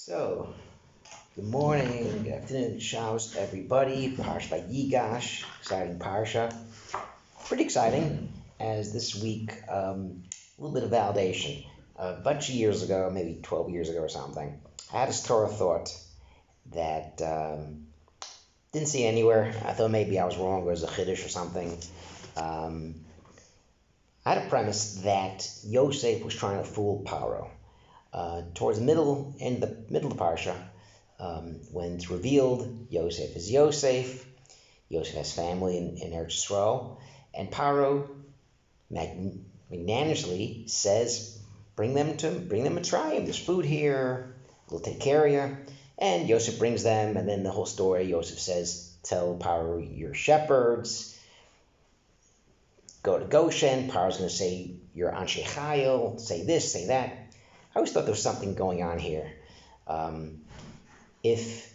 So, good morning, good afternoon, Shabbos, everybody. Parsha vayigash, exciting parsha. Pretty exciting, as this week, a little bit of validation. A bunch of years ago, maybe 12 years ago or something, I had this Torah thought that didn't see anywhere. I thought maybe I was wrong, or it was a chiddush or something. Um, I had a premise that Yosef was trying to fool Paro. Towards the middle of the parsha, when it's revealed Yosef is Yosef, Yosef has family in Eretz Yisrael, and Paro magnanimously says, "Bring them to Mitzrayim. There's food here. We'll take care of you." And Yosef brings them, and then the whole story. Yosef says, "Tell Paro you're shepherds. Go to Goshen." Paro's going to say, "You're Anshe Chayil." Say this, say that. I always thought there was something going on here. If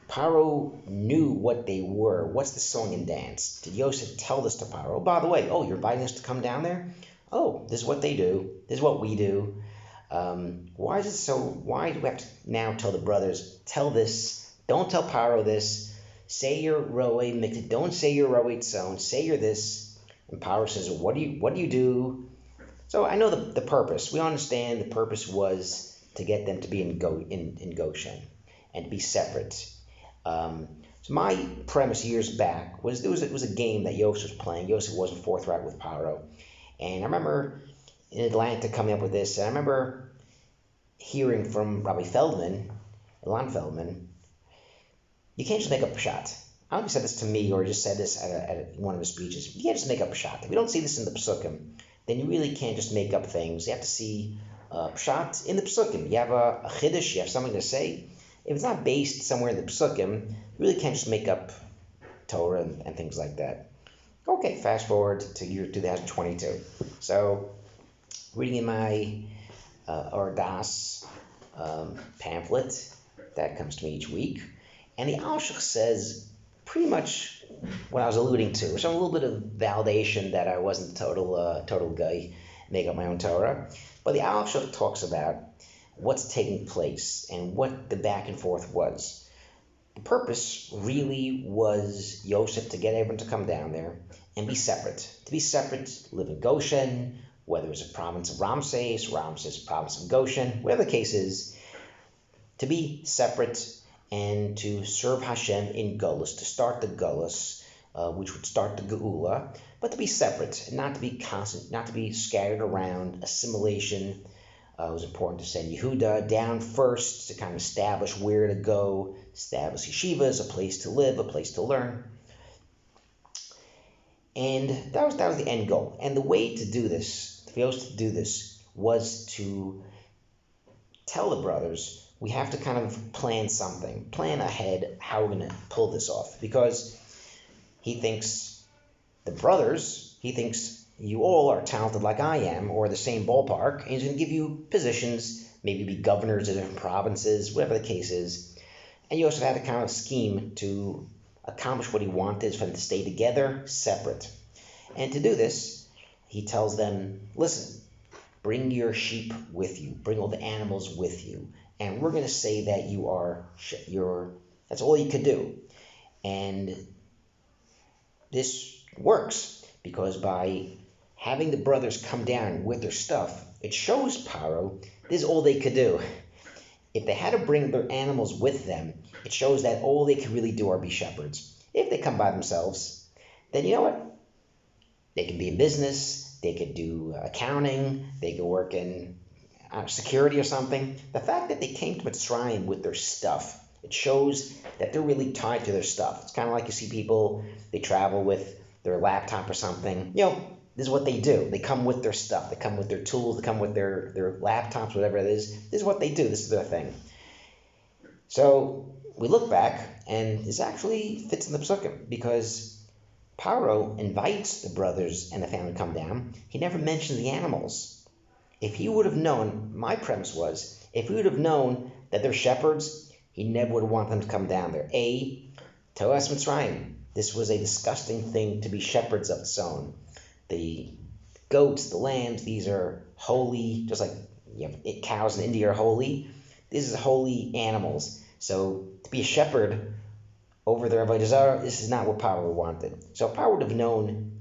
Paro knew what they were, what's the song and dance? Did Yosef tell this to Paro? Oh, by the way, you're inviting us to come down there? Oh, this is what they do. This is what we do. Why is it so? Why do we have to now tell the brothers, tell this, don't tell Paro this, say you're Roe Mikdeh, don't say you're Roe Tzon, say you're this. And Paro says, what do you do? So I know the purpose. We understand the purpose was to get them to be in Goshen and to be separate. So my premise years back was it was a game that Yosef was playing. Yosef wasn't forthright with Paro. And I remember in Atlanta coming up with this, and I remember hearing from Rabbi Feldman, Elon Feldman, you can't just make up a shot. I don't know if he said this to me or just said this at one of his speeches. You can't just make up a shot. If we don't see this in the Pesukim, then you really can't just make up things. You have to see pshat in the Pesukim. You have a chiddush, you have something to say. If it's not based somewhere in the Pesukim, you really can't just make up Torah and things like that. Okay, fast forward to year 2022. So, reading in my Ordas pamphlet that comes to me each week, and the alshich says pretty much what I was alluding to. So a little bit of validation that I wasn't a total guy, make up my own Torah. But the alshich talks about what's taking place and what the back and forth was. The purpose really was Yosef to get everyone to come down there and be separate. To be separate, live in Goshen, whether it's a province of Ramses, province of Goshen, whatever the case is, to be separate and to serve Hashem in Gullus, to start the Gullus, which would start the Geula, but to be separate, and not to be constant, not to be scattered around. Assimilation. It was important to send Yehuda down first to kind of establish where to go, establish yeshivas, a place to live, a place to learn. And that was the end goal. And the way to do this, was to tell the brothers, we have to kind of plan something, plan ahead how we're going to pull this off. Because he thinks you all are talented like I am, or the same ballpark, and he's going to give you positions, maybe be governors of different provinces, whatever the case is. And you also had to kind of scheme to accomplish what he wanted, for them to stay together, separate. And to do this, he tells them, listen, bring your sheep with you, bring all the animals with you, and we're going to say that that's all you could do. And this works, because by having the brothers come down with their stuff, it shows Paro this is all they could do. If they had to bring their animals with them, it shows that all they could really do are be shepherds. If they come by themselves, then you know what? They can be in business, they could do accounting, they could work in security or something. The fact that they came to Mitzrayim with their stuff, it shows that they're really tied to their stuff. It's kind of like you see people, they travel with their laptop or something. This is what they do. They come with their stuff. They come with their tools. They come with their laptops, whatever it is. This is what they do. This is their thing. So we look back, and this actually fits in the Pesukim, because Paro invites the brothers and the family to come down. He never mentions the animals. If he would have known, my premise was, if he would have known that they're shepherds, he never would have wanted them to come down there. Toas Mitzrayim. This was a disgusting thing to be shepherds of tzon. The goats, the lambs, these are holy, just like cows in India are holy. This is holy animals. So to be a shepherd over the avodah zarah, this is not what Paro wanted. So if Paro would have known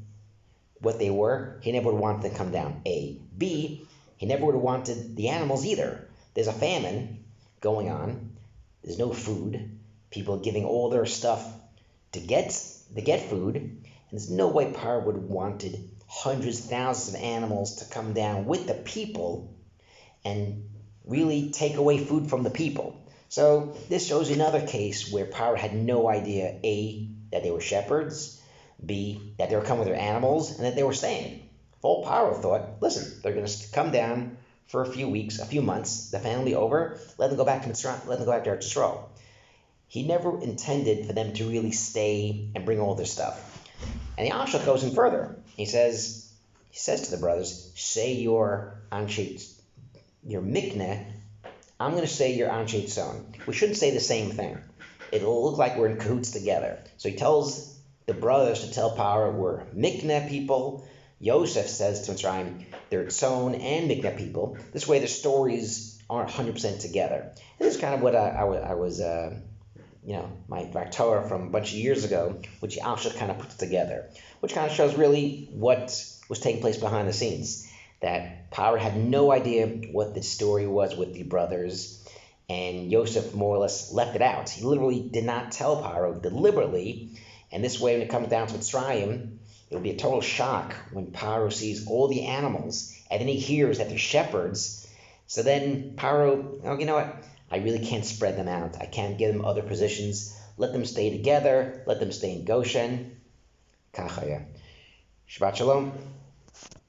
what they were, he never would have wanted them to come down. A. B. He never would have wanted the animals either. There's a famine going on. There's no food. People are giving all their stuff to get food, and there's no way Paro would have wanted hundreds, thousands of animals to come down with the people and really take away food from the people. So this shows another case where Paro had no idea, A, that they were shepherds, B, that they were coming with their animals, and that they were staying. If old Paro thought, listen, they're going to come down for a few weeks, a few months, the famine will be over, let them go back to Mitzrayim, let them go back to Eretz Yisrael. He never intended for them to really stay and bring all their stuff. And the alshich goes in further. He says to the brothers, say your alshich, your mikneh, I'm going to say your alshich son. We shouldn't say the same thing. It'll look like we're in cahoots together. So he tells the brothers to tell Paro we're mikneh people. Yosef says to Mitzrayim, they're tzon and mikneh people. This way the stories aren't 100% together. And this is kind of what I was my Torah from a bunch of years ago, which alshich kind of puts together, which kind of shows really what was taking place behind the scenes. That Paro had no idea what the story was with the brothers, and Yosef more or less left it out. He literally did not tell Paro deliberately, and this way when it comes down to Mitzrayim, it will be a total shock when Paro sees all the animals, and then he hears that they're shepherds. So then Paro, oh, you know what? I really can't spread them out. I can't give them other positions. Let them stay together. Let them stay in Goshen. Kachaya. Shabbat Shalom.